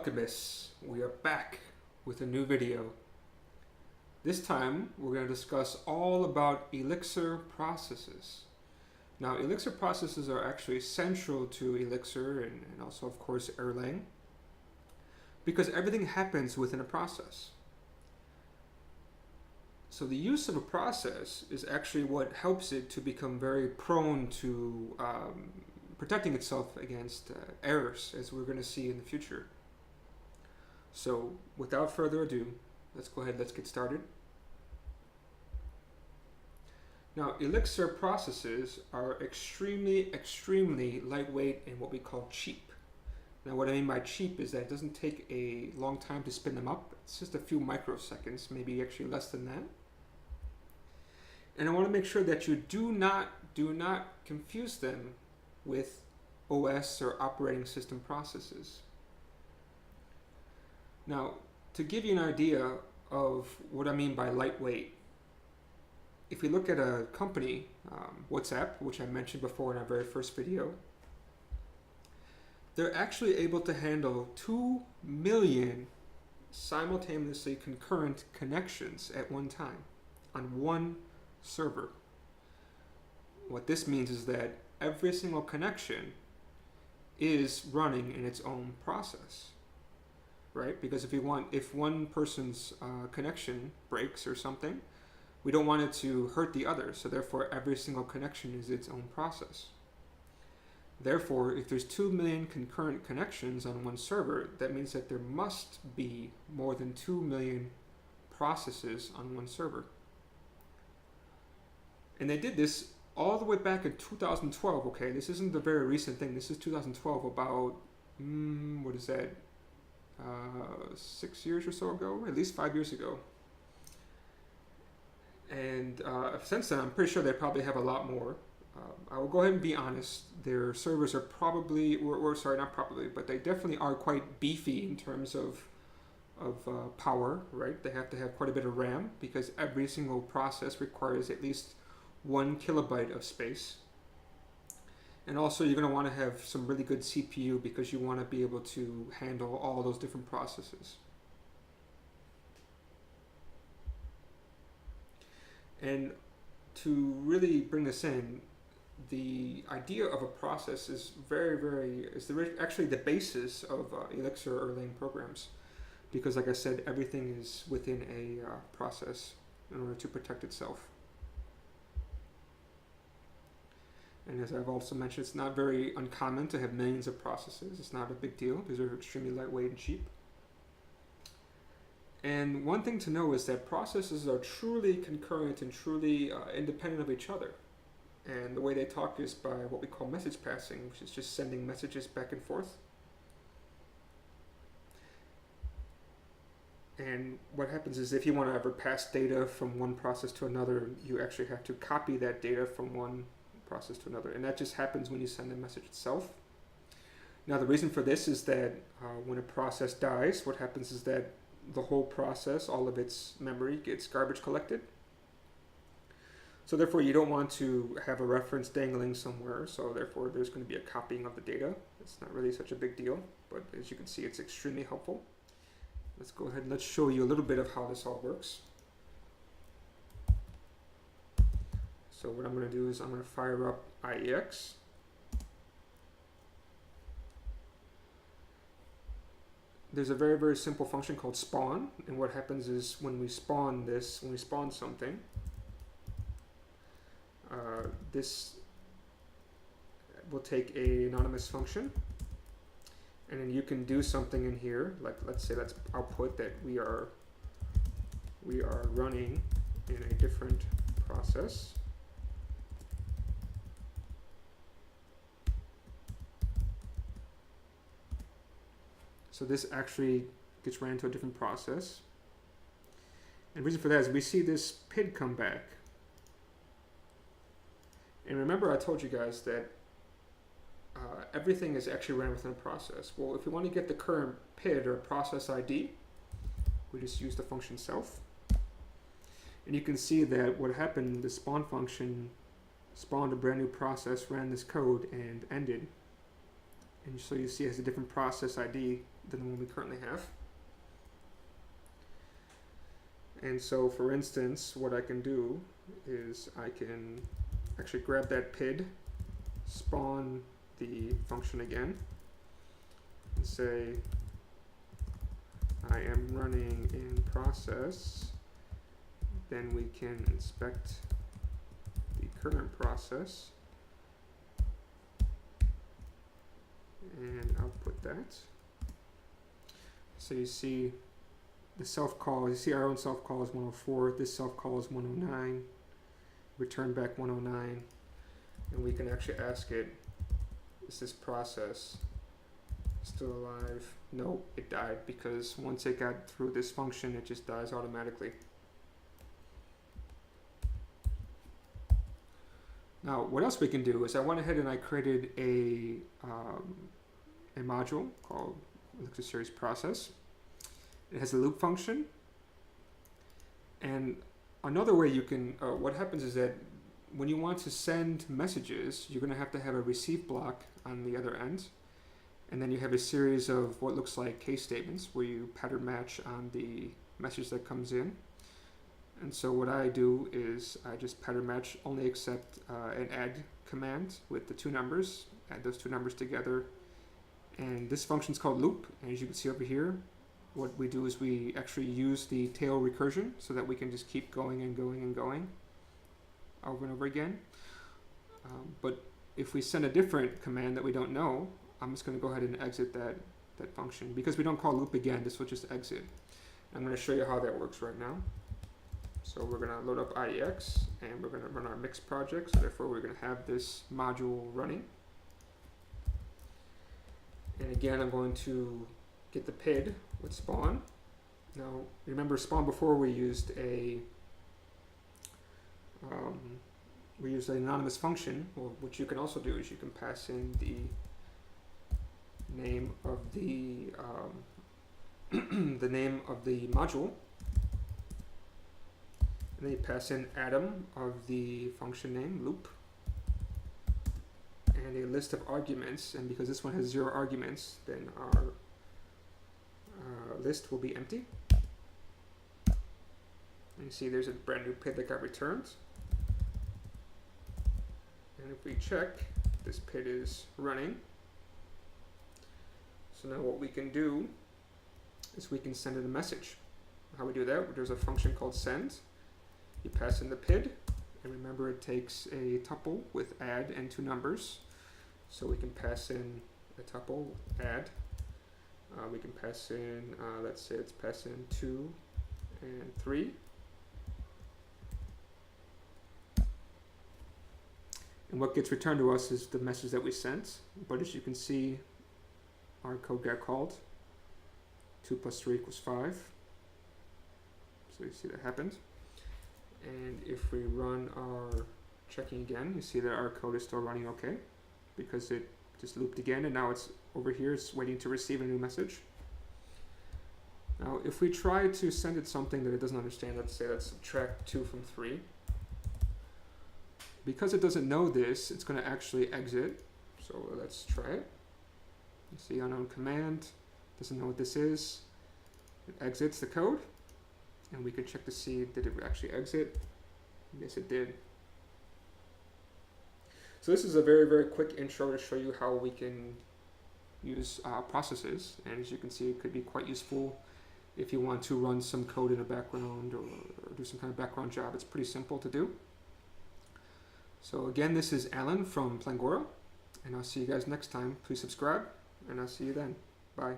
Alchemists, we are back with a new video. This time we're going to discuss all about Elixir processes. Now Elixir processes are actually central to Elixir and also of course Erlang, because everything happens within a process. So the use of a process is actually what helps it to become very prone to protecting itself against errors, as we're going to see in the future. So without further ado, let's go ahead, let's get started. Now Elixir processes are extremely lightweight and what we call cheap. Now what I mean by cheap is that it doesn't take a long time to spin them up. It's just a few microseconds, maybe actually less than that. And I want to make sure that you do not confuse them with OS or operating system processes. Now, to give you an idea of what I mean by lightweight, if we look at a company, WhatsApp, which I mentioned before in our very first video, they're actually able to handle 2 million simultaneously concurrent connections at one time on one server. What this means is that every single connection is running in its own process, right? Because if one person's connection breaks or something, we don't want it to hurt the other, so therefore every single connection is its own process. Therefore, if there's 2 million concurrent connections on one server, that means that there must be more than 2 million processes on one server. And they did this all the way back in 2012, okay? This isn't the very recent thing. This is 2012, about, 6 years or so ago? At least 5 years ago. And since then, I'm pretty sure they probably have a lot more. I will go ahead and be honest. Their servers are probably, sorry, not probably, but they definitely are quite beefy in terms of power, right? They have to have quite a bit of RAM because every single process requires at least 1 kilobyte of space. And also you're going to want to have some really good CPU because you want to be able to handle all those different processes. And to really bring this in, the idea of a process is actually the basis of Elixir or Erlang programs, because like I said, everything is within a process in order to protect itself. And as I've also mentioned, it's not very uncommon to have millions of processes. It's not a big deal. These are extremely lightweight and cheap. And one thing to know is that processes are truly concurrent and truly independent of each other. And the way they talk is by what we call message passing, which is just sending messages back and forth. And what happens is if you want to ever pass data from one process to another, you actually have to copy that data from one process to another, and that just happens when you send the message itself. Now the reason for this is that when a process dies, what happens is that the whole process, all of its memory, gets garbage collected. So therefore you don't want to have a reference dangling somewhere, so therefore there's going to be a copying of the data. It's not really such a big deal, but as you can see, it's extremely helpful. Let's go ahead and let's show you a little bit of how this all works. So what I'm going to do is I'm going to fire up IEX. There's a very simple function called spawn, and what happens is when we spawn something, this will take an anonymous function, and then you can do something in here, like let's output that we are running in a different process. So this actually gets ran to a different process. And the reason for that is we see this PID come back. And remember I told you guys that everything is actually ran within a process. Well, if we want to get the current PID or process ID, we just use the function self. And you can see that what happened, the spawn function spawned a brand new process, ran this code, and ended. And so you see it has a different process ID than the one we currently have. And so, for instance, what I can do is I can actually grab that PID, spawn the function again, and say I am running in process. Then we can inspect the current process and output that. So you see the self call, you see our own self call is 104, this self call is 109, return back 109, and we can actually ask it, is this process still alive? No, it died, because once it got through this function, it just dies automatically. Now, what else we can do is I went ahead and I created a module called Elixir Processes. It has a loop function. And another way you can, what happens is that when you want to send messages, you're going to have a receive block on the other end. And then you have a series of what looks like case statements where you pattern match on the message that comes in. And so what I do is I just pattern match, only accept an add command with the two numbers, add those two numbers together. And this function is called loop. And as you can see over here, what we do is we actually use the tail recursion so that we can just keep going and going and going over and over again. But if we send a different command that we don't know, I'm just going to go ahead and exit that function. Because we don't call loop again, this will just exit. I'm going to show you how that works right now. So we're going to load up IEX and we're going to run our mix project. So therefore we're going to have this module running. And again, I'm going to get the PID with spawn. Now remember, spawn before we used an anonymous function. Well, what you can also do is you can pass in the name of the the name of the module. And then you pass in atom of the function name, loop, and a list of arguments. And because this one has 0 arguments, then our list will be empty. And you see there's a brand new PID that got returned. And if we check, this PID is running. So now what we can do is we can send it a message. How we do that? There's a function called send. You pass in the PID, and remember it takes a tuple with add and 2 numbers. So we can pass in a tuple, add. We can pass in, let's say it's pass in 2 and 3. And what gets returned to us is the message that we sent. But as you can see, our code got called. 2 plus 3 equals 5. So you see that happened. And if we run our checking again, you see that our code is still running okay, because it just looped again, and now it's over here, it's waiting to receive a new message. Now, if we try to send it something that it doesn't understand, let's say let's subtract 2 from 3. Because it doesn't know this, it's going to actually exit. So let's try it. You see unknown command, doesn't know what this is. It exits the code. And we can check to see, did it actually exit? Yes, it did. So this is a very, very quick intro to show you how we can use processes. And as you can see, it could be quite useful if you want to run some code in the background or do some kind of background job. It's pretty simple to do. So again, this is Alan from Plangora, and I'll see you guys next time. Please subscribe, and I'll see you then. Bye.